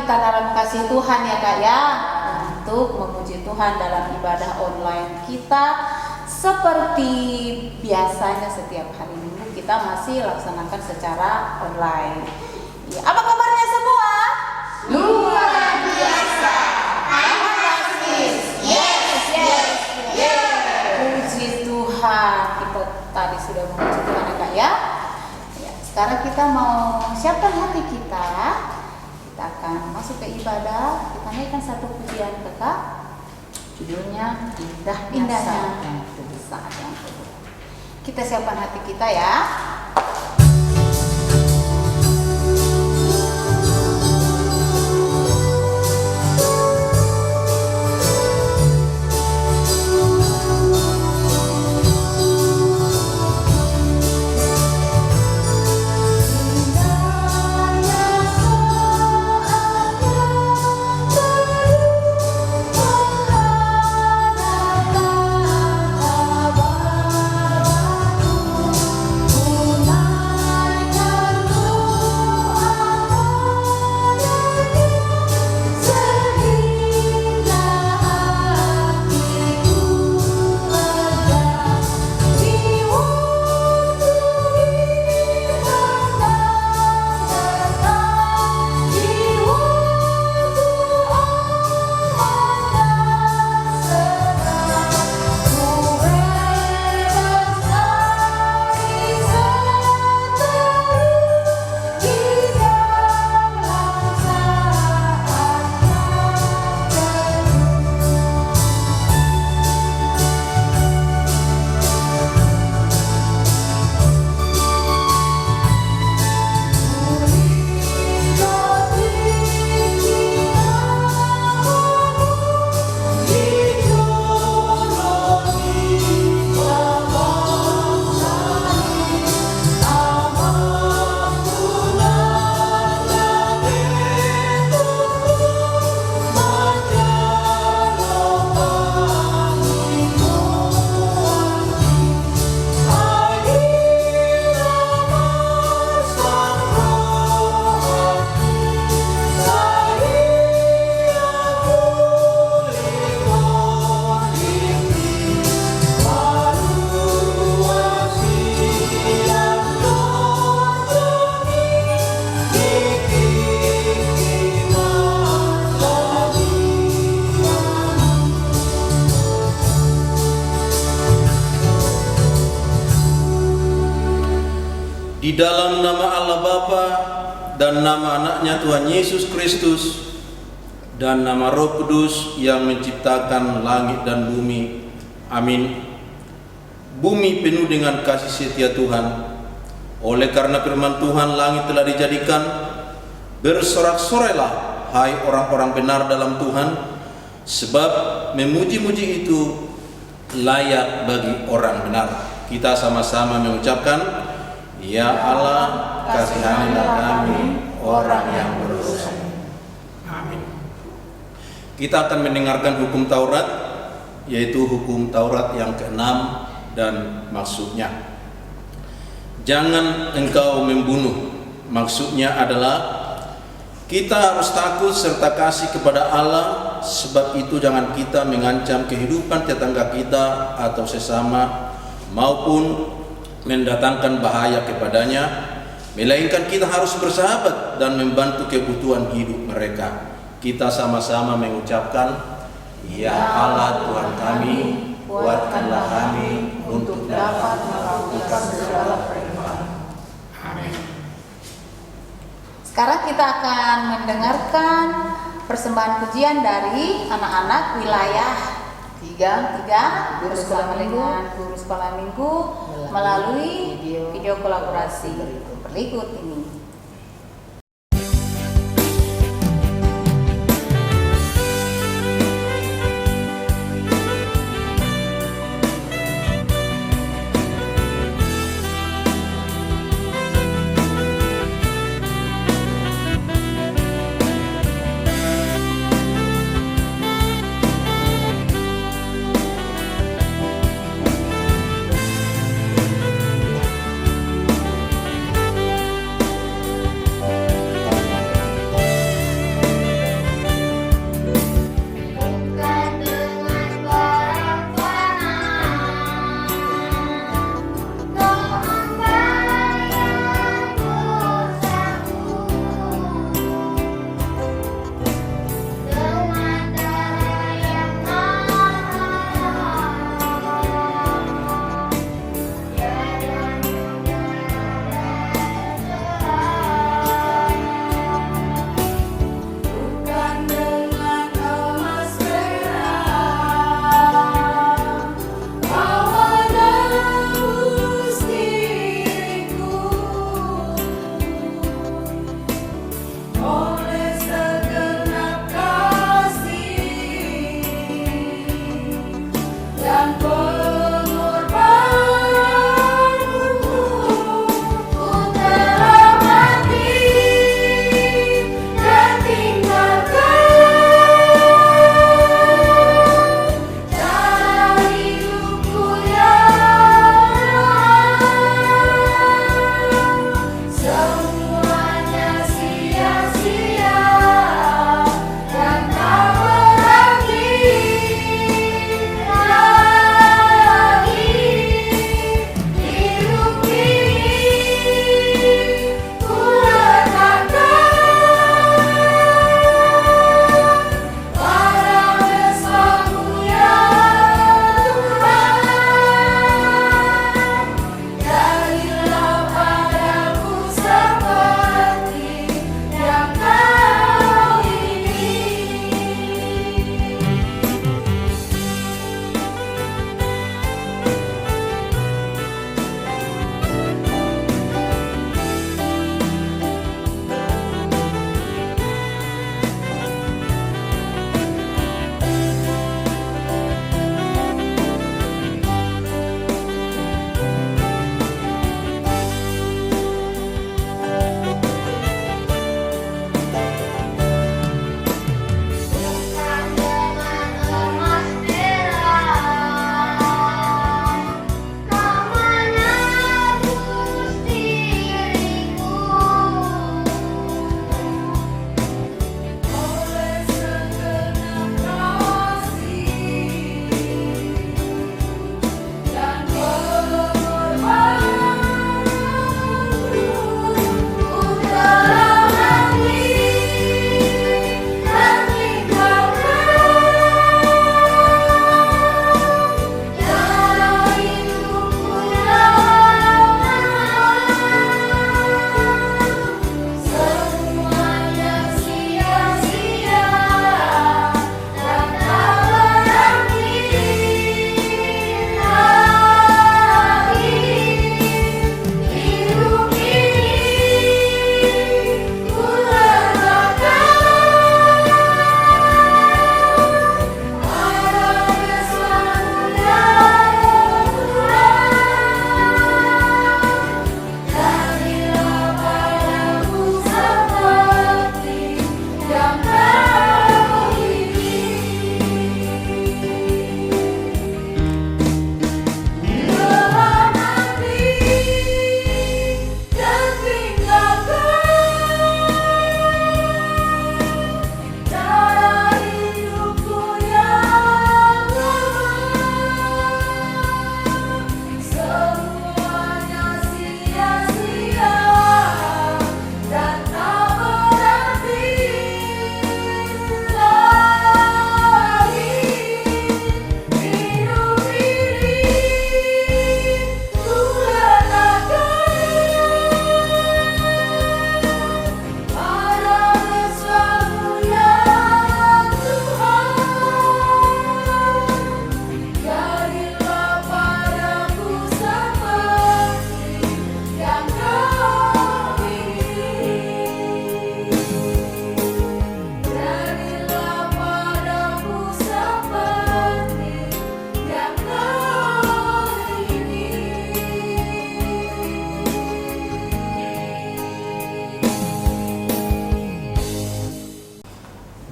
kita dalam kasih Tuhan ya Kak ya, untuk memuji Tuhan dalam ibadah online kita seperti biasanya setiap hari Minggu kita masih laksanakan secara online. Ya, apa kabarnya semua? Luar biasa. Puji Tuhan, kita tadi sudah memuji Tuhan ya Kak ya. Sekarang kita mau siapkan hati kita. Kita akan masuk ke ibadah. Kita naikkan satu pujian ke Kak. Judulnya Indahnya Saat yang Kedua. Kita siapkan hati kita ya. Di dalam nama Allah Bapa dan nama anaknya Tuhan Yesus Kristus dan nama Roh Kudus yang menciptakan langit dan bumi. Amin. Bumi penuh dengan kasih setia Tuhan. Oleh karena firman Tuhan langit telah dijadikan. Bersorak-sorailah hai orang-orang benar dalam Tuhan, sebab memuji-muji itu layak bagi orang benar. Kita sama-sama mengucapkan, Ya Allah, kasihanilah kami orang yang berdosa. Amin. Kita akan mendengarkan hukum Taurat, yaitu hukum Taurat yang ke-6 dan maksudnya. Jangan engkau membunuh. Maksudnya adalah kita harus takut serta kasih kepada Allah, sebab itu jangan kita mengancam kehidupan tetangga kita atau sesama maupun mendatangkan bahaya kepadanya, melainkan kita harus bersahabat dan membantu kebutuhan hidup mereka. Kita sama-sama mengucapkan, Ya Allah Tuhan kami, kuatkanlah kami untuk dapat melakukan segala perintah. Amin. Sekarang kita akan mendengarkan persembahan pujian dari anak-anak wilayah 3 guru sekolah minggu melalui video kolaborasi berikut ini.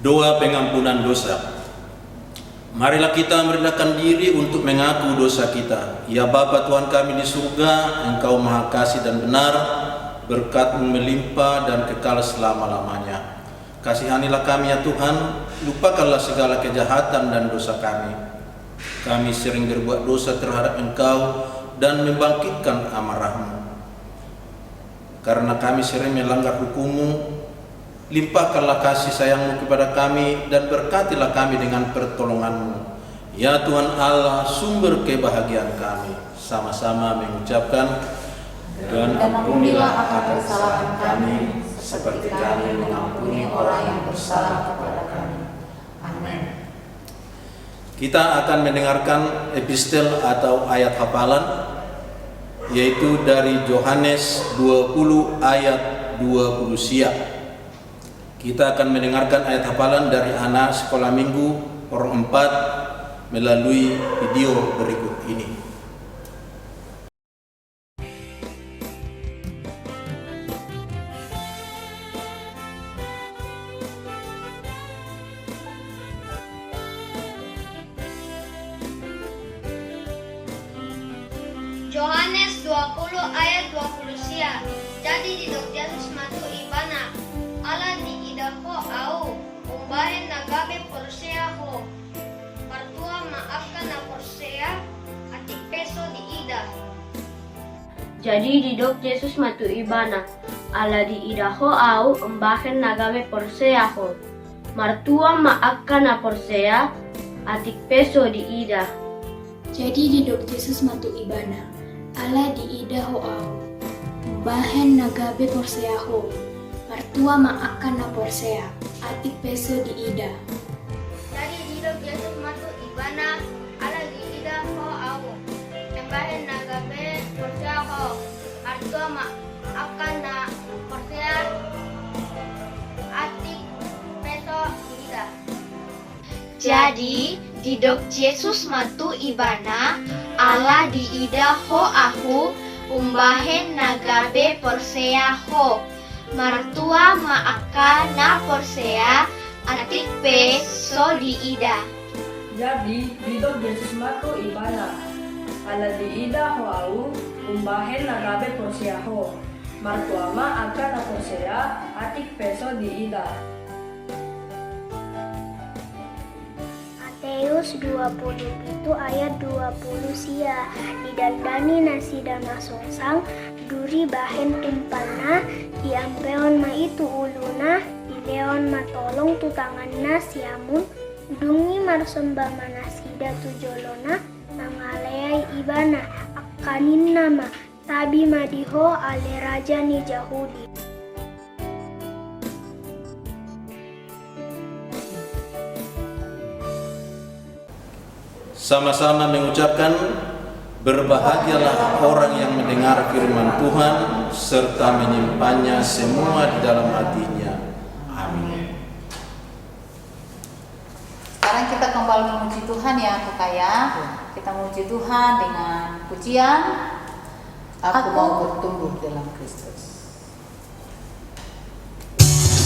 Doa pengampunan dosa. Marilah kita merendahkan diri untuk mengaku dosa kita. Ya Bapa Tuhan kami di surga, Engkau Maha Kasih dan benar, berkat-Mu melimpah dan kekal selama-lamanya. Kasihanilah kami ya Tuhan, lupakanlah segala kejahatan dan dosa kami. Kami sering berbuat dosa terhadap Engkau dan membangkitkan amarah-Mu. Karena kami sering melanggar hukum-Mu, limpahkanlah kasih sayang-Mu kepada kami dan berkatilah kami dengan pertolongan-Mu. Ya Tuhan Allah, sumber kebahagiaan kami. Sama-sama mengucapkan, dan ampunilah akan kesalahan kami, seperti kami mengampuni orang yang bersalah kepada kami. Amin. Kita akan mendengarkan epistel atau ayat hafalan, yaitu dari Yohanes 20 ayat 20 siap. Kita akan mendengarkan ayat hafalan dari anak sekolah minggu Orang 4 melalui video berikut ini. Yohanes 20 ayat 20 sia. Jadi di Yesus matu ibana. Ala di idaho au. Umbahen nagabe porsea ho. Partua maafkan na porsea. Atik peso di ida. Jadi didok Yesus matu ibana. Ala di idaho au. Umbahen nagabe porsea ho. Martua maafkan na porsea. Atik peso di ida. Jadi didok Yesus matu ibana, ala di ida hoau, bahen nagabe porseaho, martua maakan na porsea, atik peso di ida. Jadi didok Yesus matu ibana. Ala di ida ho au. Embahen nagabe porsea ho. Martua maafkan na porsea. Atik peso di ida. Jadi, didok Yesus matu ibana, ala di ida ho ahu, umbahen nagabe porsea ho, martua maaka na porsea, atik peso di ida. Jadi, didok Yesus matu ibana, ala di ida ho au, umbahen nagabe porsea ho, martua maaka na porsea, atik peso di ida. Matius 20 itu ayat 20 sia. Didandani nasi dan nasongsang, duri bahen tumpalna, diampeon ma itu uluna, dileon ma tolong tutanganna siamun, dungi marsembah manasida tujolona, nangaleai ibana, akanin nama, tabi madiho ale raja ni Yahudi. Sama-sama mengucapkan, berbahagialah orang yang mendengar firman Tuhan serta menyimpannya semua di dalam hatinya. Amin. Sekarang kita kembali memuji Tuhan ya kakak ya. Kita memuji Tuhan dengan pujian Aku mau bertumbuh dalam Kristus. Thank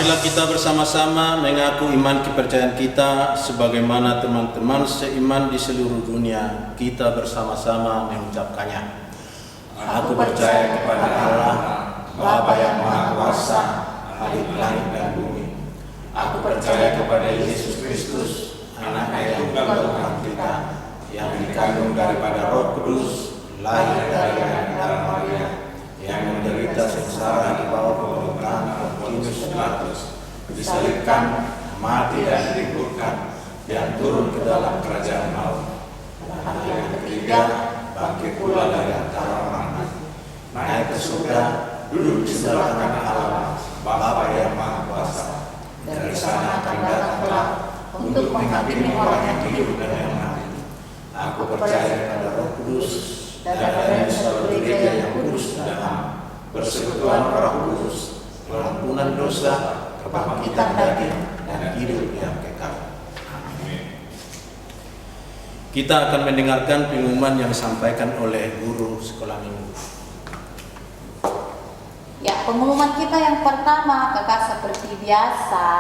marilah kita bersama-sama mengaku iman kepercayaan kita sebagaimana teman-teman seiman di seluruh dunia. Kita bersama-sama mengucapkannya. Aku percaya kepada Allah, Bapa yang Maha Kuasa, Halik langit dan bumi. Aku percaya kepada Yesus Kristus, Anaknya yang tunggal Tuhan kita, yang dikandung daripada Roh Kudus, lahir dari Maria Maria, yang menderita sengsara di bawah pemerintahan Pontius Pilatus, disalibkan, mati dan dikuburkan, dan turun ke dalam kerajaan maut. Hari yang ketiga, bangkit pula dari antara orang mati, naik ke surga, duduk di sebelah kanan Allah, Bapa yang Maha Kuasa. Dari sana akan datang kelak untuk menghakimi orang yang hidup dan yang mati. Aku percaya pada Roh Kudus, dan adanya satu gereja yang kudus dan am, persekutuan Roh Kudus, pengampunan dosa, kebangkitan daging, dan hidup yang kekal. Amin. Kita akan mendengarkan pengumuman yang disampaikan oleh guru sekolah minggu. Ya, pengumuman kita yang pertama, kakak, seperti biasa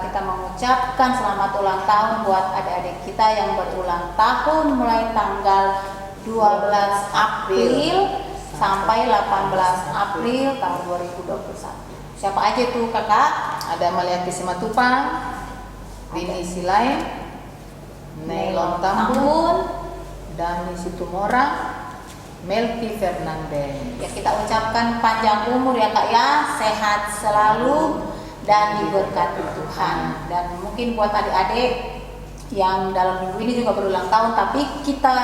kita mengucapkan selamat ulang tahun buat adik-adik kita yang berulang tahun mulai tanggal 12 April sampai 18 April tahun 2021. Siapa aja tuh kakak? Ada Maliati Simatupang, Rini Silain, Nelon Tambun, Dani Situmorang, Melki Fernandez. Ya, kita ucapkan panjang umur ya kak ya, sehat selalu dan diberkati Tuhan. Dan mungkin buat adik-adik yang dalam minggu ini juga berulang tahun, tapi kita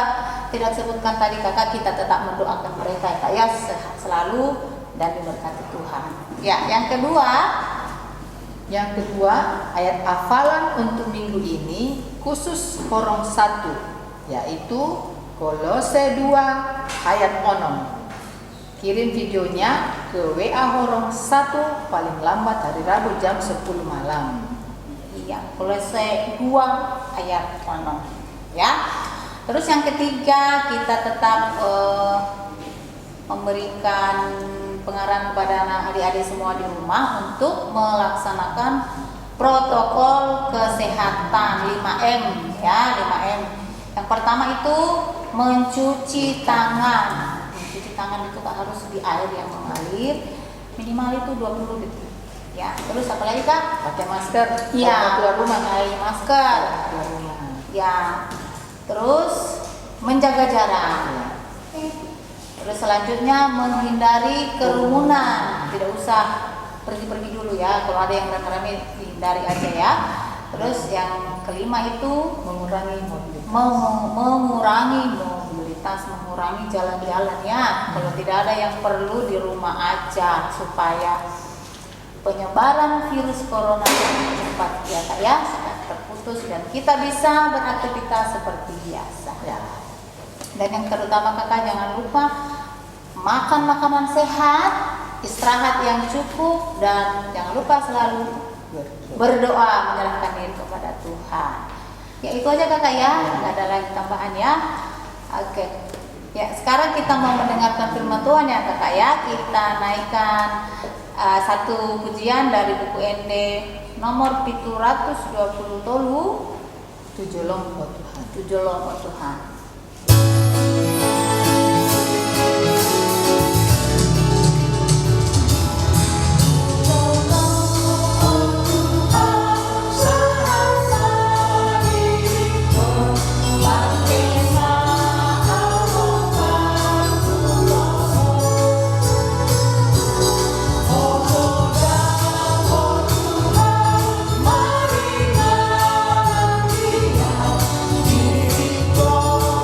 tidak sebutkan tadi kakak, kita tetap mendoakan mereka ya kak ya, sehat selalu dan diberkati Tuhan. Ya, yang kedua ayat hafalan untuk minggu ini khusus Horong 1, yaitu Kolose 2 ayat 6. Kirim videonya ke WA Horong 1 paling lambat hari Rabu jam 10 malam. Iya, Kolose 2 ayat 6. Ya. Terus yang ketiga, kita tetap memberikan pengarahan kepada adik-adik semua di rumah untuk melaksanakan protokol kesehatan 5M ya, 5M. Yang pertama itu mencuci tangan. Mencuci tangan itu harus di air yang mengalir, minimal itu 20 detik. Ya, terus apa lagi kak? Pakai masker. Iya, keluar rumah. pakai masker. Ya, terus menjaga jarak. Terus selanjutnya menghindari kerumunan. Tidak usah pergi-pergi dulu ya. Kalau ada yang rame-rame dihindari aja ya. Terus yang kelima itu mengurangi mobilitas, mengurangi jalan-jalan ya. Kalau tidak ada yang perlu di rumah aja supaya penyebaran virus corona yang cepat ya kak ya terputus dan kita bisa beraktivitas seperti biasa ya. Dan yang terutama kakak, jangan lupa makan makanan sehat, istirahat yang cukup, dan jangan lupa selalu berdoa menyerahkan diri kepada Tuhan. Ya itu aja kakak ya, nggak ada lagi tambahan ya. Oke. Ya, sekarang kita mau mendengarkan firman Tuhan ya kakak ya. Kita naikkan satu pujian dari buku ND nomor 720 tolu 7 lompo Tuhan. 7 lompo Tuhan. Oh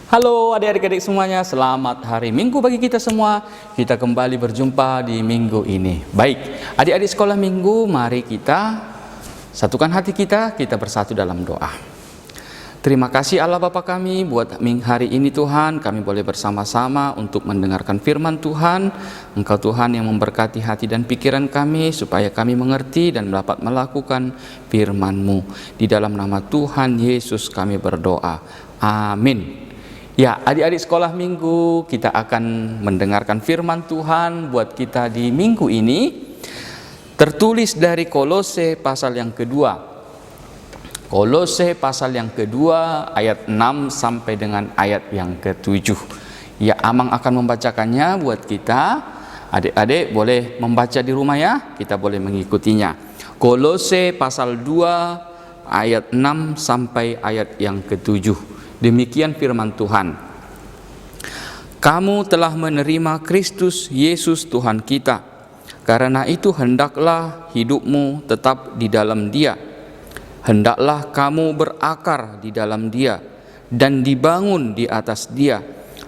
Halo adik-adik semuanya, selamat hari Minggu bagi kita semua. Kita kembali berjumpa di minggu ini. Baik, adik-adik sekolah minggu, mari kita satukan hati kita bersatu dalam doa. Terima kasih Allah Bapa kami buat hari ini Tuhan, kami boleh bersama-sama untuk mendengarkan firman Tuhan. Engkau Tuhan yang memberkati hati dan pikiran kami supaya kami mengerti dan dapat melakukan firman-Mu. Di dalam nama Tuhan Yesus kami berdoa. Amin. Ya, adik-adik sekolah minggu, kita akan mendengarkan firman Tuhan buat kita di minggu ini. Tertulis dari Kolose pasal yang kedua. Kolose pasal yang kedua ayat 6 sampai dengan ayat yang ke-7. Ya, Amang akan membacakannya buat kita. Adik-adik boleh membaca di rumah ya, kita boleh mengikutinya. Kolose pasal 2 ayat 6 sampai ayat yang ke-7. Demikian firman Tuhan. Kamu telah menerima Kristus Yesus Tuhan kita. Karena itu hendaklah hidupmu tetap di dalam Dia. Hendaklah kamu berakar di dalam Dia dan dibangun di atas Dia.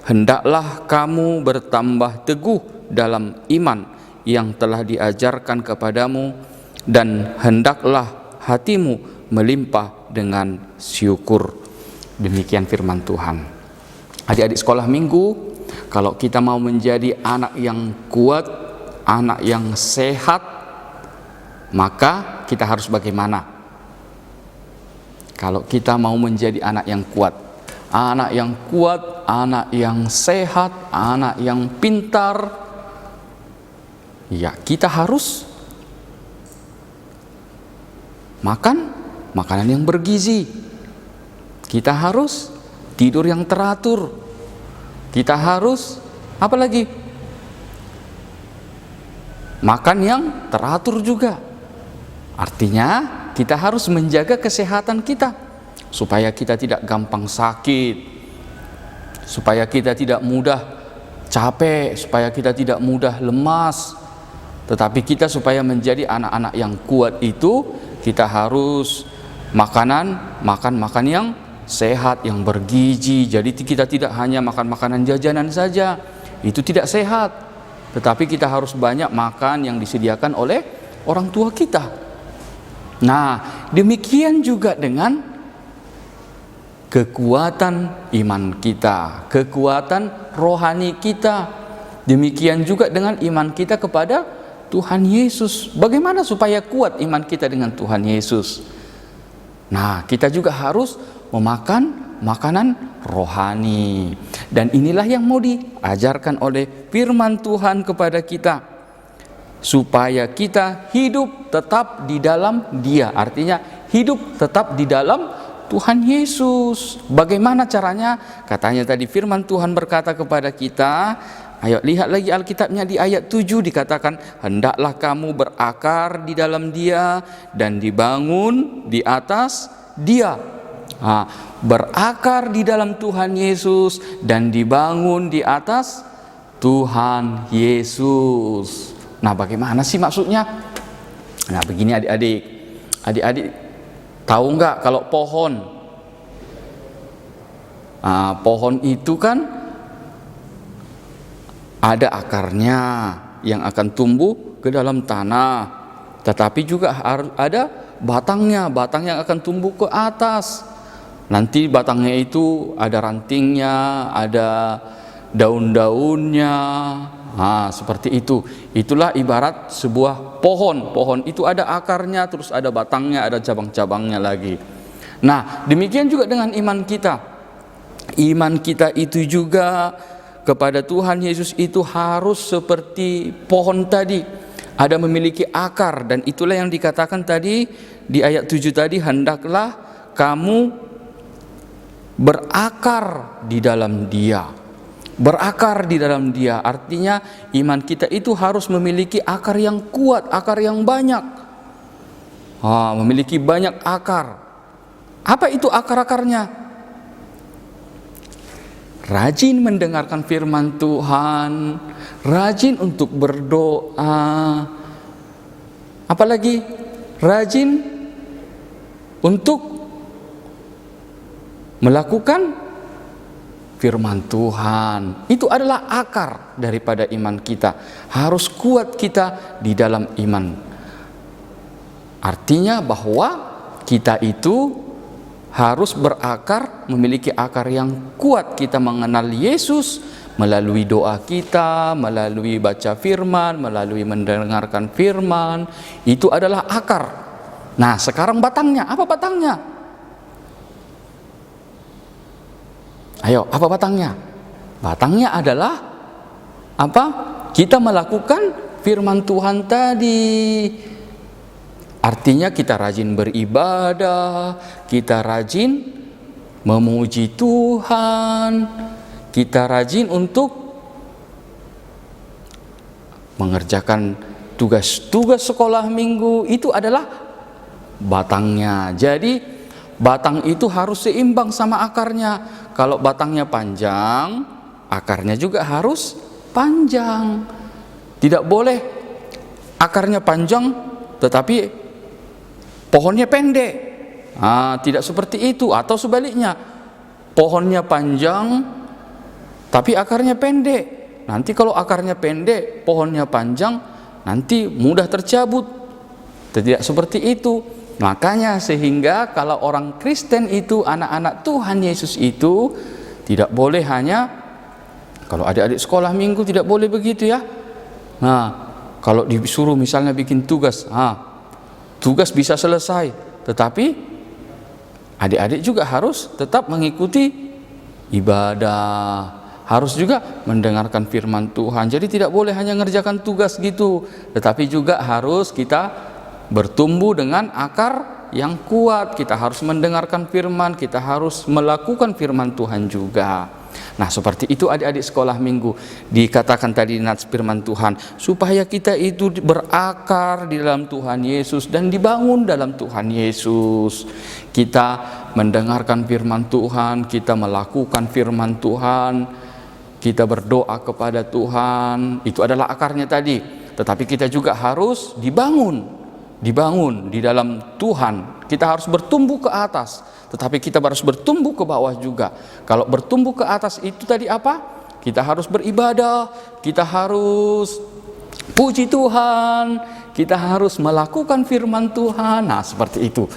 Hendaklah kamu bertambah teguh dalam iman yang telah diajarkan kepadamu, dan hendaklah hatimu melimpah dengan syukur. Demikian firman Tuhan. Adik-adik sekolah minggu, kalau kita mau menjadi anak yang kuat, anak yang sehat, maka kita harus bagaimana? Kalau kita mau menjadi anak yang kuat, anak yang sehat, anak yang pintar, ya kita harus makan makanan yang bergizi. Kita harus tidur yang teratur. Kita harus apa lagi? Makan yang teratur juga. Artinya kita harus menjaga kesehatan kita supaya kita tidak gampang sakit, supaya kita tidak mudah capek, supaya kita tidak mudah lemas. Tetapi kita supaya menjadi anak-anak yang kuat itu, kita harus makan yang sehat, yang bergizi. Jadi kita tidak hanya makan makanan jajanan saja, itu tidak sehat. Tetapi kita harus banyak makan yang disediakan oleh orang tua kita. Nah, demikian juga dengan kekuatan iman kita, kekuatan rohani kita. Demikian juga dengan iman kita kepada Tuhan Yesus. Bagaimana supaya kuat iman kita dengan Tuhan Yesus? Nah, kita juga harus memakan makanan rohani. Dan inilah yang mau diajarkan oleh firman Tuhan kepada kita, supaya kita hidup tetap di dalam Dia. Artinya hidup tetap di dalam Tuhan Yesus. Bagaimana caranya? Katanya tadi firman Tuhan berkata kepada kita, ayo lihat lagi Alkitabnya di ayat 7 dikatakan, hendaklah kamu berakar di dalam Dia dan dibangun di atas Dia. Berakar di dalam Tuhan Yesus dan dibangun di atas Tuhan Yesus. Nah, bagaimana sih maksudnya? Nah, begini adik-adik tahu nggak kalau pohon itu kan ada akarnya yang akan tumbuh ke dalam tanah, tetapi juga harus ada batang yang akan tumbuh ke atas. Nanti batangnya itu ada rantingnya, ada daun-daunnya. Seperti itu. Itulah ibarat sebuah pohon. Pohon itu ada akarnya, terus ada batangnya, ada cabang-cabangnya lagi. Nah, demikian juga dengan iman kita. Iman kita itu juga kepada Tuhan Yesus itu harus seperti pohon tadi, ada memiliki akar. Dan itulah yang dikatakan tadi di ayat 7 tadi, hendaklah kamu berakar di dalam Dia. Berakar di dalam Dia artinya iman kita itu harus memiliki akar yang kuat, akar yang banyak. Memiliki banyak akar. Apa itu akar-akarnya? Rajin mendengarkan firman Tuhan, rajin untuk berdoa. Apalagi rajin untuk melakukan firman Tuhan. Itu adalah akar daripada iman kita. Harus kuat kita di dalam iman. Artinya bahwa kita itu harus berakar, memiliki akar yang kuat. Kita mengenal Yesus melalui doa kita, melalui baca firman, melalui mendengarkan firman. Itu adalah akar. Nah, sekarang batangnya. Apa batangnya? Ayo, apa batangnya? Batangnya adalah apa? Kita melakukan firman Tuhan tadi. Artinya kita rajin beribadah, kita rajin memuji Tuhan, kita rajin untuk mengerjakan tugas-tugas sekolah minggu. Itu adalah batangnya. Jadi batang itu harus seimbang sama akarnya. Kalau batangnya panjang, akarnya juga harus panjang. Tidak boleh akarnya panjang tetapi pohonnya pendek. Tidak seperti itu. Atau sebaliknya, pohonnya panjang tapi akarnya pendek. Nanti kalau akarnya pendek, pohonnya panjang, nanti mudah tercabut. Tidak seperti itu. Makanya sehingga kalau orang Kristen itu, anak-anak Tuhan Yesus itu tidak boleh hanya, kalau adik-adik sekolah minggu tidak boleh begitu ya. Nah, kalau disuruh misalnya bikin tugas, tugas bisa selesai, tetapi adik-adik juga harus tetap mengikuti ibadah, harus juga mendengarkan firman Tuhan. Jadi tidak boleh hanya ngerjakan tugas gitu, tetapi juga harus kita bertumbuh dengan akar yang kuat. Kita harus mendengarkan firman, kita harus melakukan firman Tuhan juga. Nah, seperti itu adik-adik sekolah minggu. Dikatakan tadi nats firman Tuhan, supaya kita itu berakar di dalam Tuhan Yesus dan dibangun dalam Tuhan Yesus. Kita mendengarkan firman Tuhan, kita melakukan firman Tuhan, kita berdoa kepada Tuhan. Itu adalah akarnya tadi. Tetapi kita juga harus dibangun di dalam Tuhan. Kita harus bertumbuh ke atas, tetapi kita harus bertumbuh ke bawah juga. Kalau bertumbuh ke atas itu tadi apa? Kita harus beribadah, kita harus puji Tuhan, kita harus melakukan firman Tuhan. Nah, seperti itu.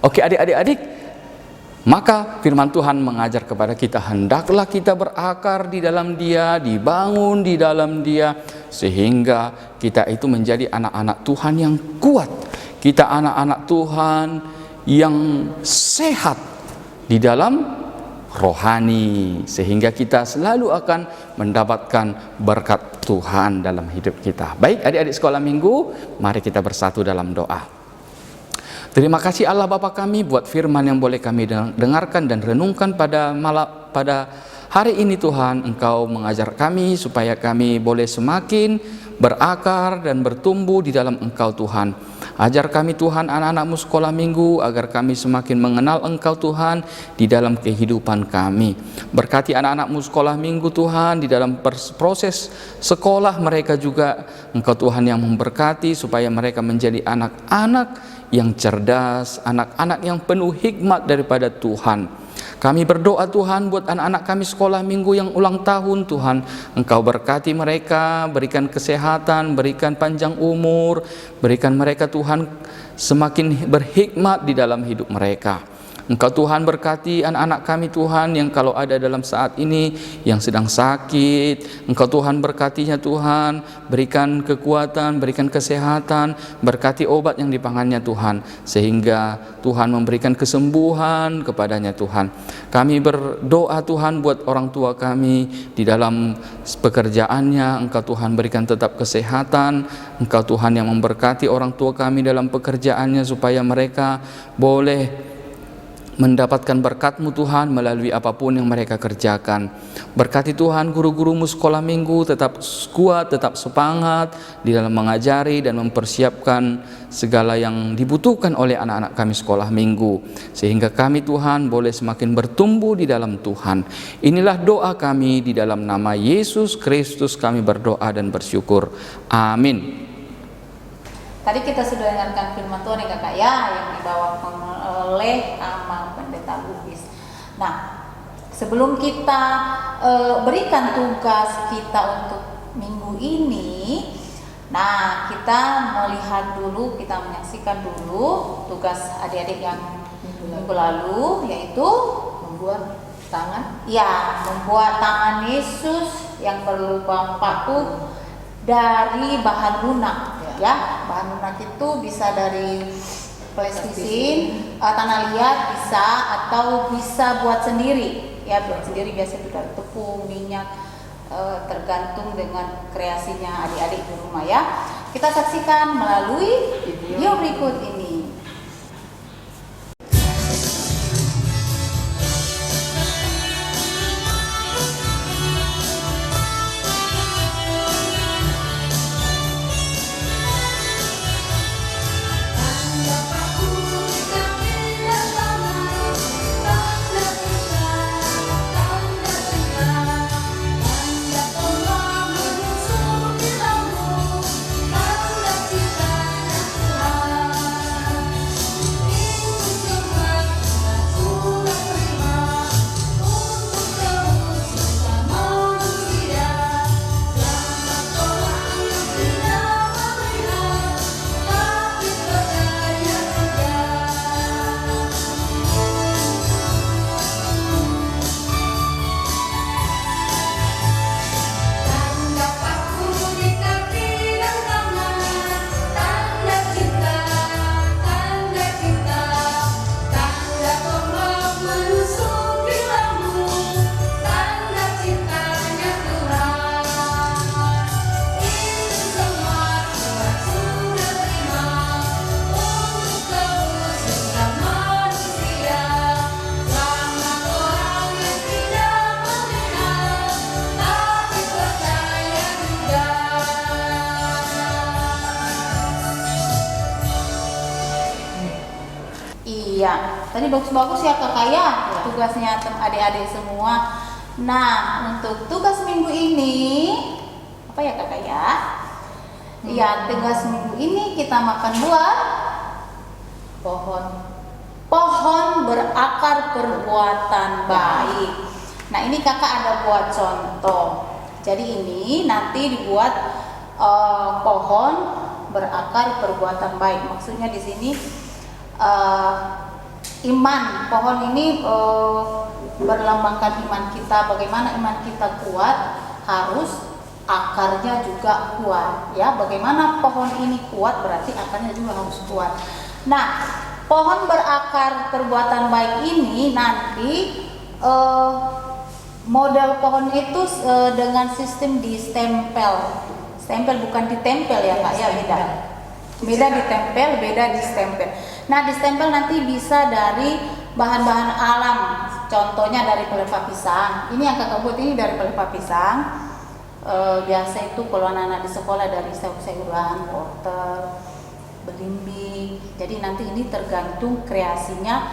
Oke, adik-adik, maka firman Tuhan mengajar kepada kita, hendaklah kita berakar di dalam Dia, dibangun di dalam Dia, sehingga kita itu menjadi anak-anak Tuhan yang kuat. Kita anak-anak Tuhan yang sehat di dalam rohani, sehingga kita selalu akan mendapatkan berkat Tuhan dalam hidup kita. Baik, adik-adik sekolah minggu, mari kita bersatu dalam doa. Terima kasih Allah Bapa kami buat firman yang boleh kami dengarkan dan renungkan pada hari ini Tuhan. Engkau mengajar kami supaya kami boleh semakin berakar dan bertumbuh di dalam Engkau Tuhan. Ajar kami Tuhan anak-anak-Mu sekolah minggu agar kami semakin mengenal Engkau Tuhan di dalam kehidupan kami. Berkati anak-anak-Mu sekolah minggu Tuhan di dalam proses sekolah mereka juga. Engkau Tuhan yang memberkati supaya mereka menjadi anak-anak yang cerdas, anak-anak yang penuh hikmat daripada Tuhan. Kami berdoa Tuhan buat anak-anak kami sekolah minggu yang ulang tahun Tuhan. Engkau berkati mereka, berikan kesehatan, berikan panjang umur, berikan mereka Tuhan semakin berhikmat di dalam hidup mereka. Engkau Tuhan berkati anak-anak kami Tuhan yang kalau ada dalam saat ini yang sedang sakit. Engkau Tuhan berkatinya Tuhan, berikan kekuatan, berikan kesehatan, berkati obat yang dipangannya Tuhan, sehingga Tuhan memberikan kesembuhan kepadanya Tuhan. Kami berdoa Tuhan buat orang tua kami di dalam pekerjaannya. Engkau Tuhan berikan tetap kesehatan. Engkau Tuhan yang memberkati orang tua kami dalam pekerjaannya supaya mereka boleh mendapatkan berkat-Mu Tuhan melalui apapun yang mereka kerjakan. Berkati Tuhan guru-gurumu sekolah minggu tetap kuat, tetap semangat di dalam mengajari dan mempersiapkan segala yang dibutuhkan oleh anak-anak kami sekolah minggu, sehingga kami Tuhan boleh semakin bertumbuh di dalam Tuhan. Inilah doa kami di dalam nama Yesus Kristus kami berdoa dan bersyukur. Amin. Tadi kita sudah dengarkan firman Tuhan ya kakak ya, yang dibawakan oleh Ama Pendeta Lubis. Nah, sebelum kita berikan tugas kita untuk minggu ini. Nah, kita melihat dulu, kita menyaksikan dulu tugas adik-adik yang minggu lalu, yaitu membuat tangan. Ya, membuat tangan Yesus yang berlubang paku dari bahan lunak. Ya, bahan lunak itu bisa dari plastisine, tanah liat bisa, atau bisa buat sendiri. Ya, buat sendiri biasanya itu dari tepung, minyak, tergantung dengan kreasinya adik-adik di rumah ya. Kita saksikan melalui video berikut ini. Iya, tadi bagus-bagus ya kakak ya tugasnya adik-adik semua. Nah, untuk tugas minggu ini apa ya kakak ya? Iya, tugas minggu ini kita makan buah pohon berakar perbuatan baik. Nah, ini kakak ada buat contoh. Jadi ini nanti dibuat pohon berakar perbuatan baik. Maksudnya di sini iman, pohon ini berlambangkan iman kita. Bagaimana iman kita kuat, harus akarnya juga kuat ya. Bagaimana pohon ini kuat, berarti akarnya juga harus kuat. Nah, pohon berakar perbuatan baik ini nanti model pohon itu dengan sistem distempel. Stempel bukan ditempel ya kak ya, beda ditempel, beda distempel. Nah, distempel nanti bisa dari bahan-bahan alam, contohnya dari pelepah pisang. Ini yang kakak buat ini dari pelepah pisang. Biasa itu kalau anak-anak di sekolah dari sayur-sayuran, wortel, belimbing. Jadi nanti ini tergantung kreasinya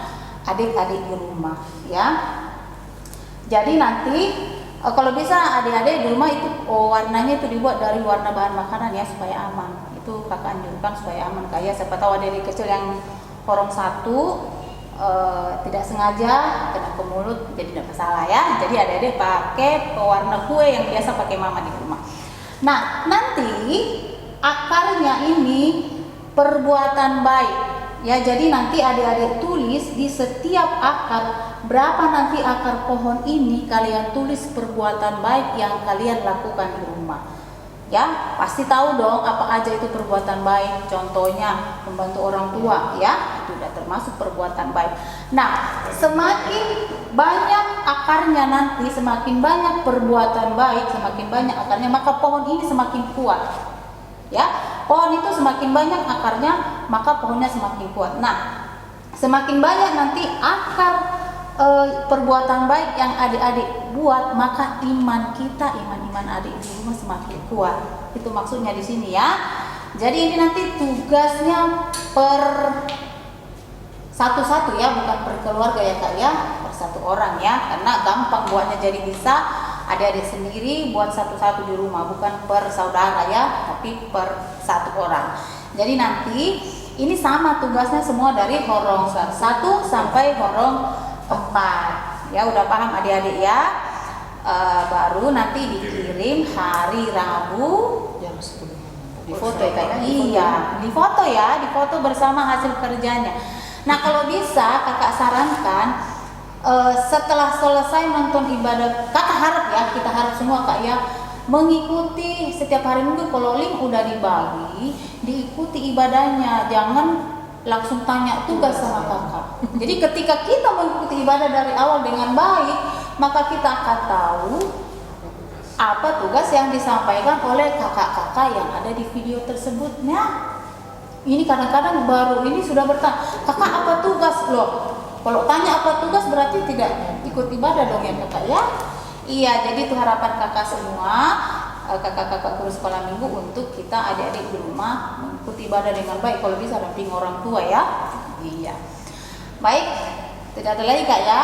adik-adik di rumah ya. Jadi nanti kalau bisa adik-adik di rumah itu warnanya itu dibuat dari warna bahan makanan ya, supaya aman. Itu kakak anjurkan supaya aman. Kayak siapa tahu adik-adik kecil yang horong satu tidak sengaja kena ke mulut, jadi tidak masalah ya. Jadi adik-adik pakai pewarna kue yang biasa pakai mama di rumah. Nah, nanti akarnya ini perbuatan baik ya. Jadi nanti adik-adik tulis di setiap akar, berapa nanti akar pohon ini, kalian tulis perbuatan baik yang kalian lakukan di rumah. Ya, pasti tahu dong apa aja itu perbuatan baik. Contohnya membantu orang tua ya, itu sudah termasuk perbuatan baik. Nah, semakin banyak akarnya nanti, semakin banyak perbuatan baik, semakin banyak akarnya, maka pohon ini semakin kuat. Ya, pohon itu semakin banyak akarnya, maka pohonnya semakin kuat. Nah, semakin banyak nanti akar perbuatan baik yang adik-adik buat, maka iman kita, iman adik di rumah semakin kuat. Itu maksudnya di sini ya. Jadi ini nanti tugasnya per satu-satu ya, bukan per keluarga ya kak ya, per satu orang ya, karena gampang buatnya. Jadi bisa adik-adik sendiri buat satu-satu di rumah, bukan per saudara ya, tapi per satu orang. Jadi nanti ini sama tugasnya semua dari horong 1 sampai horong 4 ya. Udah paham adik-adik ya? baru nanti dikirim hari Rabu Jam 10. di foto ya Kak? Iya, di foto bersama hasil kerjanya. Nah kalau bisa kakak sarankan setelah selesai nonton ibadah, kita harap semua Kak ya, mengikuti setiap hari Minggu. Kalau link udah dibagi, diikuti ibadahnya, jangan langsung tanya tugas sama kakak. Jadi ketika kita mengikuti ibadah dari awal dengan baik, maka kita akan tahu apa tugas yang disampaikan oleh kakak-kakak yang ada di video tersebutnya. Ini kadang-kadang baru ini sudah bertanya, kakak apa tugas loh? Kalau tanya apa tugas berarti tidak ikut ibadah dong ya kakak ya? Iya, jadi itu harapan kakak semua, kakak-kakak guru sekolah minggu, untuk kita adik-adik di rumah mengikuti ibadah dengan baik. Kalau bisa damping orang tua ya. Iya. Baik, tidak ada lagi kak ya.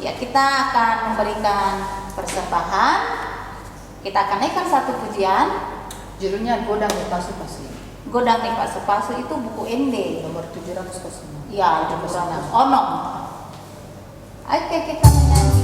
Ya, kita akan memberikan persembahan. Kita akan naikkan satu pujian. Judulnya Godang Lepasu-Pasu. Godang Lepasu-Pasu itu buku ND Nomor 706. ya, 706 Onong. Oke, kita menyanyi.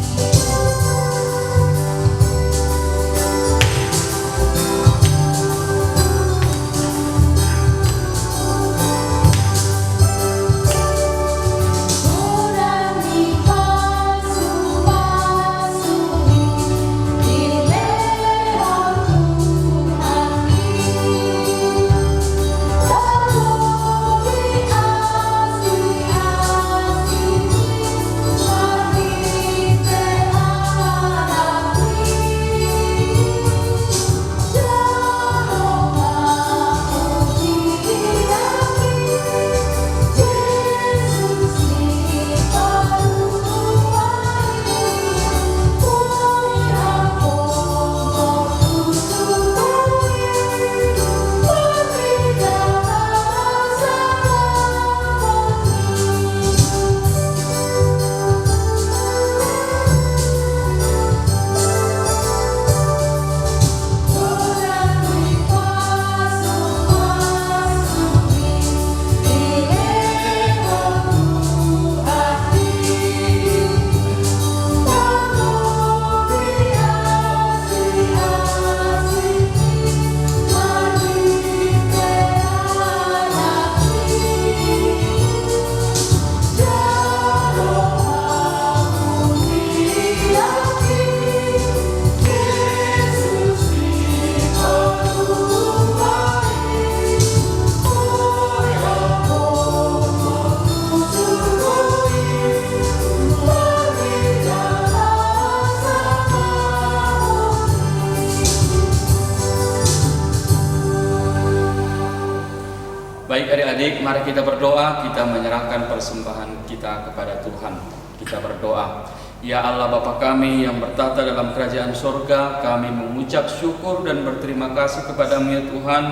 Baik adik-adik, mari kita berdoa, kita menyerahkan persembahan kita kepada Tuhan. Kita berdoa. Ya Allah Bapa kami yang bertata dalam kerajaan surga, kami mengucap syukur dan berterima kasih kepada-Mu ya Tuhan,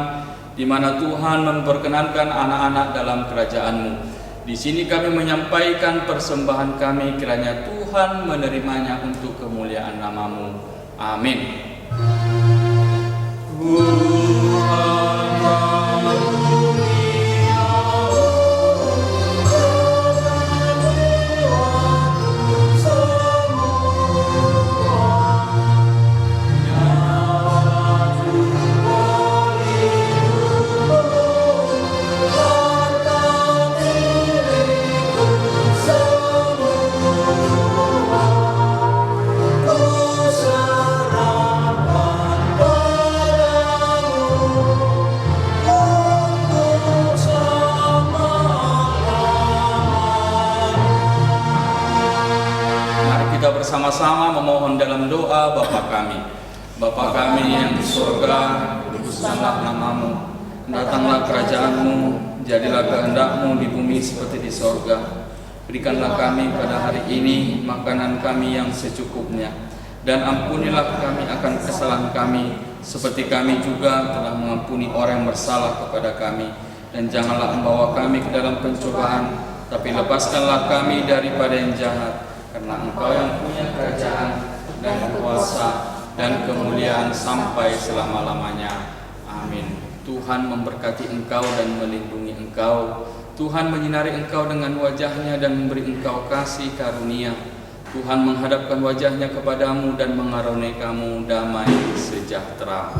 di mana Tuhan memperkenankan anak-anak dalam kerajaan-Mu. Di sini kami menyampaikan persembahan kami, kiranya Tuhan menerimanya untuk kemuliaan nama-Mu. Amin. Bersama-sama memohon dalam doa Bapa kami. Bapa kami yang di surga, kuduskanlah nama-Mu, datanglah kerajaan-Mu, jadilah kehendak-Mu di bumi seperti di surga. Berikanlah kami pada hari ini makanan kami yang secukupnya, dan ampunilah kami akan kesalahan kami, seperti kami juga telah mengampuni orang yang bersalah kepada kami. Dan janganlah membawa kami ke dalam pencobaan, tapi lepaskanlah kami daripada yang jahat. Karena Engkau yang punya kerajaan dan kuasa dan kemuliaan sampai selama-lamanya. Amin. Tuhan memberkati engkau dan melindungi engkau. Tuhan menyinari engkau dengan wajah-Nya dan memberi engkau kasih karunia. Tuhan menghadapkan wajahnya kepadamu dan mengaruniai kamu damai sejahtera.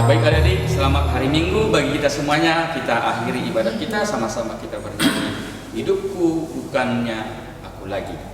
Baik adik-adik, selamat hari Minggu bagi kita semuanya. Kita akhiri ibadah kita sama-sama kita bernyanyi, hidupku bukannya aku lagi.